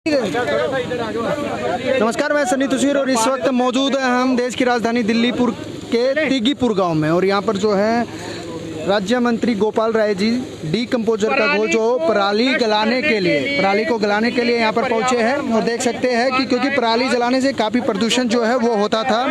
नमस्कार, मैं सनी तुषार और इस वक्त मौजूद हैं हम देश की राजधानी दिल्लीपुर के तिग्गीपुर गांव में। और यहां पर जो है राज्य मंत्री गोपाल राय जी डीकम्पोजर का घोल जो पराली को गलाने के लिए यहाँ पर पहुंचे हैं। और देख सकते हैं कि क्योंकि पराली जलाने से काफ़ी प्रदूषण जो है वो होता था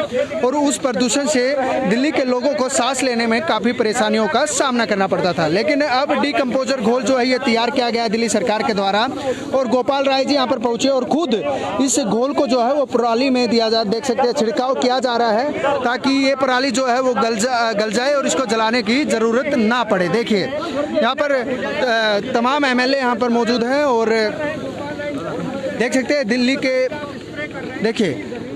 और उस प्रदूषण से दिल्ली के लोगों को सांस लेने में काफ़ी परेशानियों का सामना करना पड़ता था। लेकिन अब डीकम्पोजर घोल जो है ये तैयार किया गया है दिल्ली सरकार के द्वारा और गोपाल राय जी यहाँ पर पहुँचे और खुद इस घोल को जो है वो पराली में दिया जा, देख सकते हैं छिड़काव किया जा रहा है ताकि ये पराली जो है वो गल जाए और इसको जलाने की ज़रूरत ना पड़े। देखिए यहाँ पर तमाम एमएलए यहाँ पर मौजूद हैं और देख सकते हैं दिल्ली के, देखिए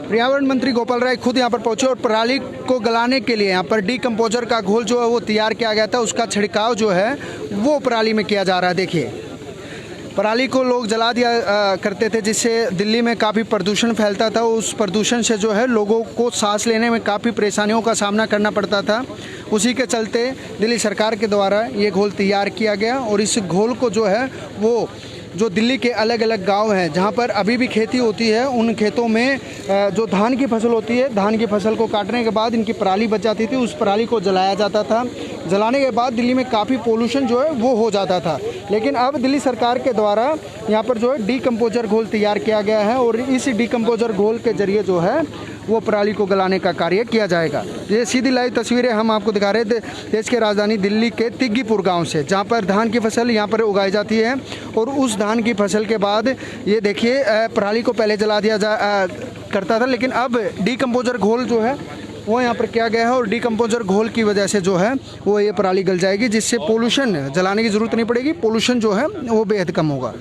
पर्यावरण मंत्री गोपाल राय खुद यहाँ पर पहुंचे और पराली को गलाने के लिए यहाँ पर डीकम्पोजर का घोल जो है वो तैयार किया गया था, उसका छिड़काव जो है वो पराली में किया जा रहा है। देखिए पराली को लोग जला दिया करते थे जिससे दिल्ली में काफ़ी प्रदूषण फैलता था। उस प्रदूषण से जो है लोगों को सांस लेने में काफ़ी परेशानियों का सामना करना पड़ता था। उसी के चलते दिल्ली सरकार के द्वारा ये घोल तैयार किया गया और इस घोल को जो है वो जो दिल्ली के अलग अलग गांव हैं जहां पर अभी भी खेती होती है, उन खेतों में जो धान की फसल होती है, धान की फसल को काटने के बाद इनकी पराली बच जाती थी, उस पराली को जलाया जाता था। जलाने के बाद दिल्ली में काफ़ी पोल्यूशन जो है वो हो जाता था। लेकिन अब दिल्ली सरकार के द्वारा यहाँ पर जो है डीकम्पोजर घोल तैयार किया गया है और इस डीकम्पोजर घोल के जरिए जो है वो पराली को गलाने का कार्य किया जाएगा। ये सीधी लाइव तस्वीरें हम आपको दिखा रहे थे देश के राजधानी दिल्ली के तिग्गीपुर गांव से, जहां पर धान की फसल यहां पर उगाई जाती है और उस धान की फसल के बाद ये देखिए पराली को पहले जला दिया करता था, लेकिन अब डीकम्पोजर घोल जो है वो यहाँ पर किया गया है और डीकम्पोजर घोल की वजह से जो है वो ये पराली गल जाएगी जिससे पोल्यूशन जलाने की ज़रूरत नहीं पड़ेगी, पोल्यूशन जो है वो बेहद कम होगा।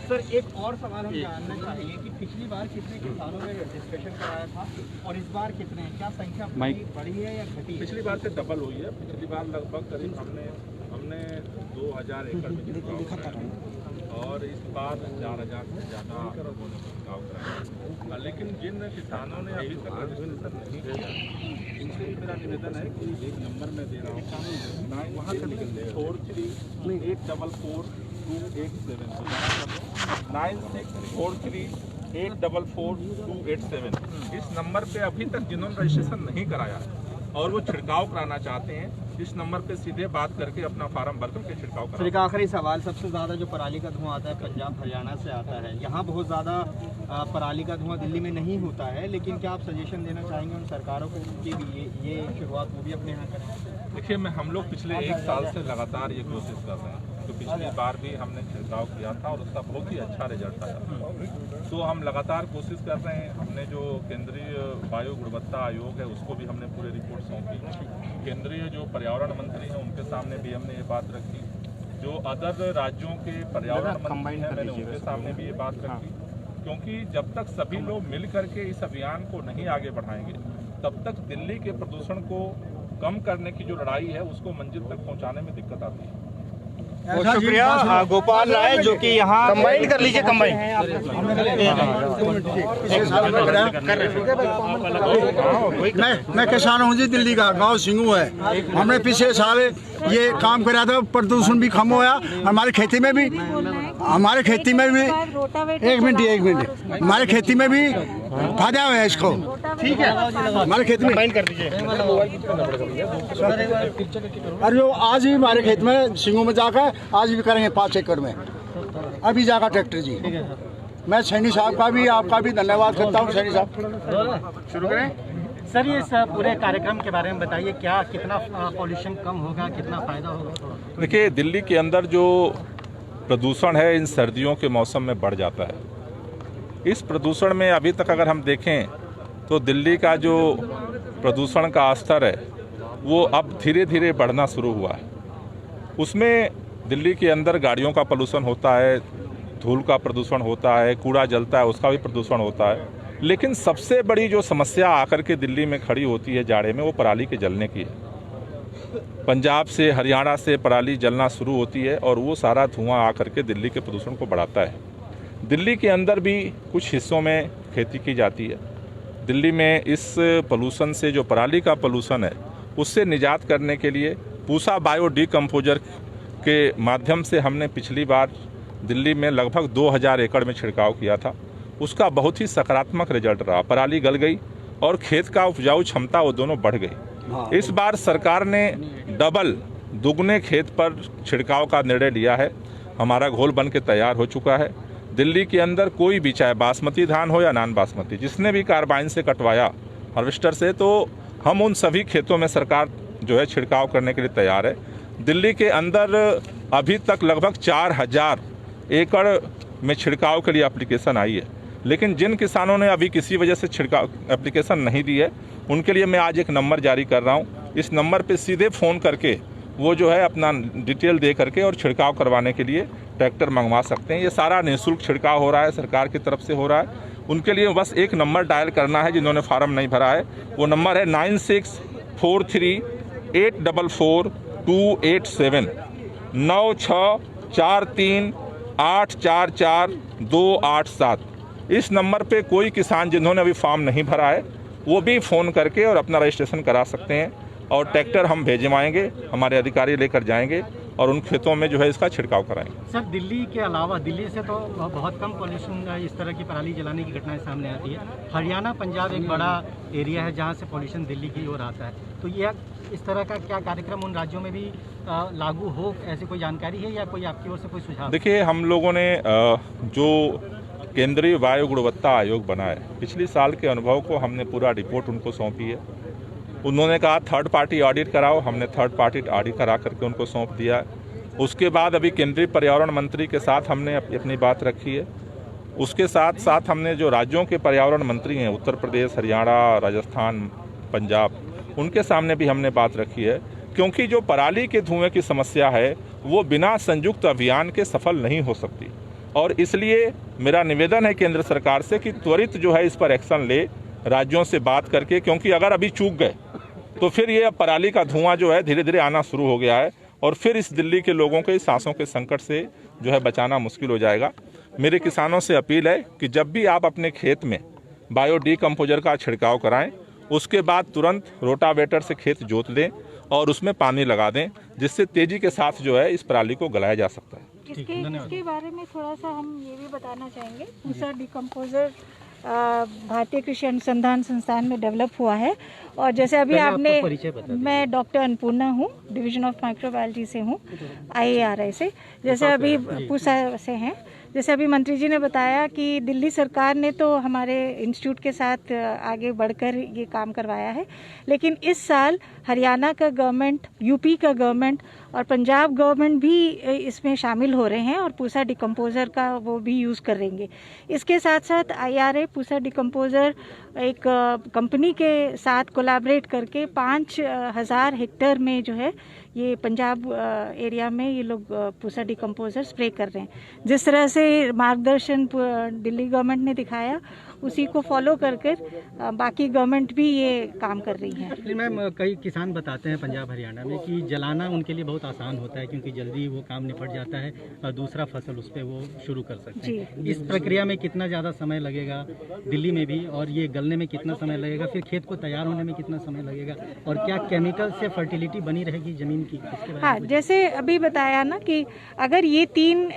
सर एक और सवाल हम जानना चाहेंगे कि पिछली बार कितने किसानों ने रजिस्ट्रेशन कराया था और इस बार कितने हैं, क्या संख्या बढ़ी है या घटी है? पिछली बार से डबल हुई है। पिछली बार लगभग करीब हमने 2000 एकड़ में छिड़काव और इस बार 4000 से ज़्यादा लोगों ने छिड़काव कराया। लेकिन जिन किसानों ने अभी तक रजिस्ट्रेशन नहीं किया इनसे मेरा निवेदन है कि एक नंबर में दे रहा हूँ 9643843287 इस नंबर पे अभी तक जिन्होंने रजिस्ट्रेशन नहीं कराया और वो छिड़काव कराना चाहते हैं इस नंबर पे सीधे बात करके अपना फार्म भर करके छिड़काव करें। एक आखिरी सवाल, सबसे ज़्यादा जो पराली का धुआं आता है पंजाब हरियाणा से आता है, यहाँ बहुत ज़्यादा पराली का धुआं दिल्ली में नहीं होता है, लेकिन क्या आप सजेशन देना चाहेंगे उन सरकारों को कि ये शुरुआत वो भी अपने यहाँ करें? देखिए हम लोग पिछले 1 साल से लगातार ये कोशिश कर रहे हैं, तो पिछली बार भी हमने छिड़काव किया था और उसका बहुत ही अच्छा रिजल्ट आया। तो हम लगातार कोशिश कर रहे हैं। हमने जो केंद्रीय वायु गुणवत्ता आयोग है उसको भी हमने पूरी रिपोर्ट सौंपी। केंद्रीय जो पर्यावरण मंत्री हैं उनके सामने भी हमने ये बात रखी। जो अदर राज्यों के पर्यावरण मंत्री हैं मैंने उनके सामने भी ये बात रखी, क्योंकि जब तक सभी लोग मिल करके इस अभियान को नहीं आगे बढ़ाएंगे तब तक दिल्ली के प्रदूषण को कम करने की जो लड़ाई है उसको मंजिल तक पहुंचाने में दिक्कत आती है। बहुत शुक्रिया गोपाल राय जो कि यहाँ कंबाइन कर लीजिए मैं किसान हूँ जी, दिल्ली का गांव सिंगू है। हमने पिछले साल ये काम कराया था, प्रदूषण भी कम होया। हमारी खेती में भी एक मिनट हमारे खेती में भी फायदा हुआ है इसको। ठीक है, हमारे खेती में कंबाइन कर दीजिए। अरे जो आज भी हमारे खेत में सिंगू में जाकर आज भी करेंगे 5 एकड़ में, अभी जाकर ट्रैक्टर जी। मैं सैनी साहब का भी आपका भी धन्यवाद करता हूँ। सैनी साहब शुरू करें। सर ये पूरे कार्यक्रम के बारे में बताइए, क्या कितना पॉल्यूशन कम होगा, कितना फायदा होगा? देखिए दिल्ली के अंदर जो प्रदूषण है इन सर्दियों के मौसम में बढ़ जाता है। इस प्रदूषण में अभी तक अगर हम देखें तो दिल्ली का जो प्रदूषण का स्तर है वो अब धीरे धीरे बढ़ना शुरू हुआ है। उसमें दिल्ली के अंदर गाड़ियों का पोल्यूशन होता है, धूल का प्रदूषण होता है, कूड़ा जलता है उसका भी प्रदूषण होता है। लेकिन सबसे बड़ी जो समस्या आकर के दिल्ली में खड़ी होती है जाड़े में वो पराली के जलने की है। पंजाब से हरियाणा से पराली जलना शुरू होती है और वो सारा धुआं आकर के दिल्ली के प्रदूषण को बढ़ाता है। दिल्ली के अंदर भी कुछ हिस्सों में खेती की जाती है। दिल्ली में इस पोल्यूशन से जो पराली का पोल्यूशन है उससे निजात करने के लिए पूसा बायो डीकम्पोजर के माध्यम से हमने पिछली बार दिल्ली में लगभग 2000 एकड़ में छिड़काव किया था। उसका बहुत ही सकारात्मक रिजल्ट रहा। पराली गल गई और खेत का उपजाऊ क्षमता वो दोनों बढ़ गई। इस बार सरकार ने डबल दुगने खेत पर छिड़काव का निर्णय लिया है। हमारा घोल बन के तैयार हो चुका है। दिल्ली के अंदर कोई भी, चाहे बासमती धान हो या नॉन बासमती, जिसने भी कार्बाइन से कटवाया हार्वेस्टर से, तो हम उन सभी खेतों में सरकार जो है छिड़काव करने के लिए तैयार है। दिल्ली के अंदर अभी तक लगभग 4000 एकड़ में छिड़काव के लिए एप्लीकेशन आई है, लेकिन जिन किसानों ने अभी किसी वजह से छिड़काव एप्लीकेशन नहीं दी है, उनके लिए मैं आज एक नंबर जारी कर रहा हूँ। इस नंबर पे सीधे फ़ोन करके वो जो है अपना डिटेल दे करके और छिड़काव करवाने के लिए ट्रैक्टर मंगवा सकते हैं। ये सारा निःशुल्क छिड़काव हो रहा है, सरकार की तरफ से हो रहा है। उनके लिए बस एक नंबर डायल करना है, जिन्होंने फार्म नहीं भरा है। वो नंबर है 9643844287 9643844287। इस नंबर पे कोई किसान जिन्होंने अभी फॉर्म नहीं भरा है, वो भी फ़ोन करके और अपना रजिस्ट्रेशन करा सकते हैं। और ट्रैक्टर हम भेजवाएंगे, हमारे अधिकारी लेकर जाएंगे और उन खेतों में जो है इसका छिड़काव कराएंगे। सर, दिल्ली के अलावा, दिल्ली से तो बहुत कम पॉल्यूशन इस तरह की पराली जलाने की घटनाएं सामने आती है। हरियाणा, पंजाब एक बड़ा एरिया है जहां से पॉल्यूशन दिल्ली की ओर आता है। तो यह इस तरह का क्या कार्यक्रम उन राज्यों में भी लागू हो, ऐसी कोई जानकारी है या कोई आपकी ओर से कोई सुझाव? देखिए, हम लोगों ने जो केंद्रीय वायु गुणवत्ता आयोग बना है, पिछले साल के अनुभव को हमने पूरा रिपोर्ट उनको सौंपी है। उन्होंने कहा थर्ड पार्टी ऑडिट कराओ, हमने थर्ड पार्टी ऑडिट करा करके उनको सौंप दिया। उसके बाद अभी केंद्रीय पर्यावरण मंत्री के साथ हमने अपनी बात रखी है। उसके साथ साथ हमने जो राज्यों के पर्यावरण मंत्री हैं, उत्तर प्रदेश, हरियाणा, राजस्थान, पंजाब, उनके सामने भी हमने बात रखी है। क्योंकि जो पराली के धुएं की समस्या है वो बिना संयुक्त अभियान के सफल नहीं हो सकती, और इसलिए मेरा निवेदन है केंद्र सरकार से कि त्वरित जो है इस पर एक्शन ले, राज्यों से बात करके। क्योंकि अगर अभी चूक गए तो फिर ये पराली का धुआं जो है धीरे धीरे आना शुरू हो गया है, और फिर इस दिल्ली के लोगों के सांसों के संकट से जो है बचाना मुश्किल हो जाएगा। मेरे किसानों से अपील है कि जब भी आप अपने खेत में बायो डीकम्पोजर का छिड़काव कराएं, उसके बाद तुरंत रोटावेटर से खेत जोत दें और उसमें पानी लगा दें, जिससे तेजी के साथ जो है इस पराली को गलाया जा सकता है। इसके बारे में थोड़ा सा हम ये भी बताना चाहेंगे। पूसा डीकम्पोजर भारतीय कृषि अनुसंधान संस्थान में डेवलप हुआ है, और जैसे अभी आपने, मैं डॉक्टर अन्नपूर्णा हूँ, डिवीजन ऑफ माइक्रोबायोलॉजी से हूँ, IARI से। जैसे अभी पूसा से हैं, जैसे अभी मंत्री जी ने बताया कि दिल्ली सरकार ने तो हमारे इंस्टीट्यूट के साथ आगे बढ़कर ये काम करवाया है, लेकिन इस साल हरियाणा का गवर्नमेंट, यूपी का गवर्नमेंट और पंजाब गवर्नमेंट भी इसमें शामिल हो रहे हैं और पूसा डिकम्पोज़र का वो भी यूज़ करेंगे। इसके साथ साथ IRA पूसा डिकम्पोज़र एक कंपनी के साथ कोलैबोरेट करके 5000 हेक्टेयर में जो है ये पंजाब एरिया में ये लोग पूसा डिकम्पोज़र स्प्रे कर रहे हैं। जिस तरह से मार्गदर्शन दिल्ली गवर्नमेंट ने दिखाया, उसी को फॉलो कर बाकी गवर्नमेंट भी ये काम कर रही है। एक्चुअली मैम, कई किसान बताते हैं पंजाब हरियाणा में कि जलाना उनके लिए बहुत आसान होता है, क्योंकि जल्दी वो काम निपट जाता है और दूसरा फसल उस पर वो शुरू कर सकते हैं। इस प्रक्रिया में कितना ज़्यादा समय लगेगा दिल्ली में भी, और ये गलने में कितना समय लगेगा, फिर खेत को तैयार होने में कितना समय लगेगा, और क्या केमिकल से फर्टिलिटी बनी रहेगी ज़मीन की? हाँ, जैसे अभी बताया ना कि अगर ये 3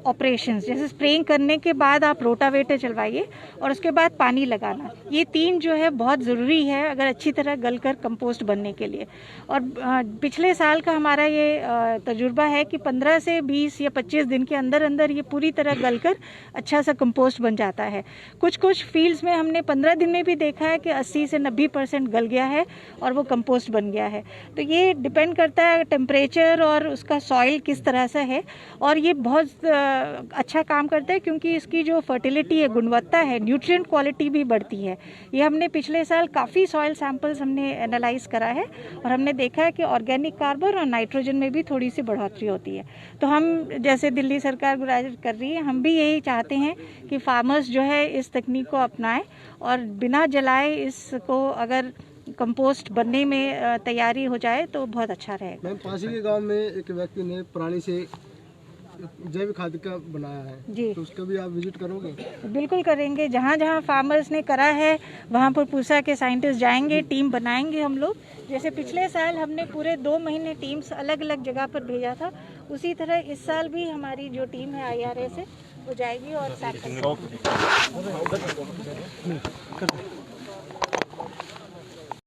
ऑपरेशन, जैसे स्प्रेइंग करने के बाद आप रोटावेटर चलवाइए और उसके बाद पानी लगाना, ये 3 जो है बहुत ज़रूरी है अगर अच्छी तरह गलकर कंपोस्ट बनने के लिए। और पिछले साल का हमारा ये तजुर्बा है कि 15 से 20 या 25 दिन के अंदर अंदर ये पूरी तरह गलकर अच्छा सा कंपोस्ट बन जाता है। कुछ फील्ड्स में हमने 15 दिन में भी देखा है कि 80 से 90% गल गया है और वो कंपोस्ट बन गया है। तो ये डिपेंड करता है टेम्परेचर और उसका सॉइल किस तरह से है, और ये बहुत अच्छा काम करता है क्योंकि इसकी जो फर्टिलिटी है, गुणवत्ता है, न्यूट्रिएंट क्वालिटी भी बढ़ती है। ये हमने पिछले साल काफ़ी सॉइल सैंपल्स हमने एनालाइज करा है और हमने देखा है कि ऑर्गेनिक कार्बन और नाइट्रोजन में भी थोड़ी सी बढ़ोतरी होती है। तो हम, जैसे दिल्ली सरकार गुजारिश कर रही है, हम भी यही चाहते हैं कि फार्मर्स जो है इस तकनीक को अपनाएं और बिना जलाए इसको अगर कंपोस्ट बनने में तैयारी हो जाए तो बहुत अच्छा रहेगा। मैम, पासी के गांव में एक व्यक्ति ने प्राणी से जैविक खाद का बनाया है जी, तो उसका भी आप विजिट करोगे? बिल्कुल करेंगे। जहाँ जहाँ फार्मर्स ने करा है वहाँ पर पूसा के साइंटिस्ट जाएंगे, टीम बनाएंगे हम लोग। जैसे पिछले साल हमने पूरे 2 महीने टीम्स अलग अलग जगह पर भेजा था, उसी तरह इस साल भी हमारी जो टीम है IRA से वो जाएगी और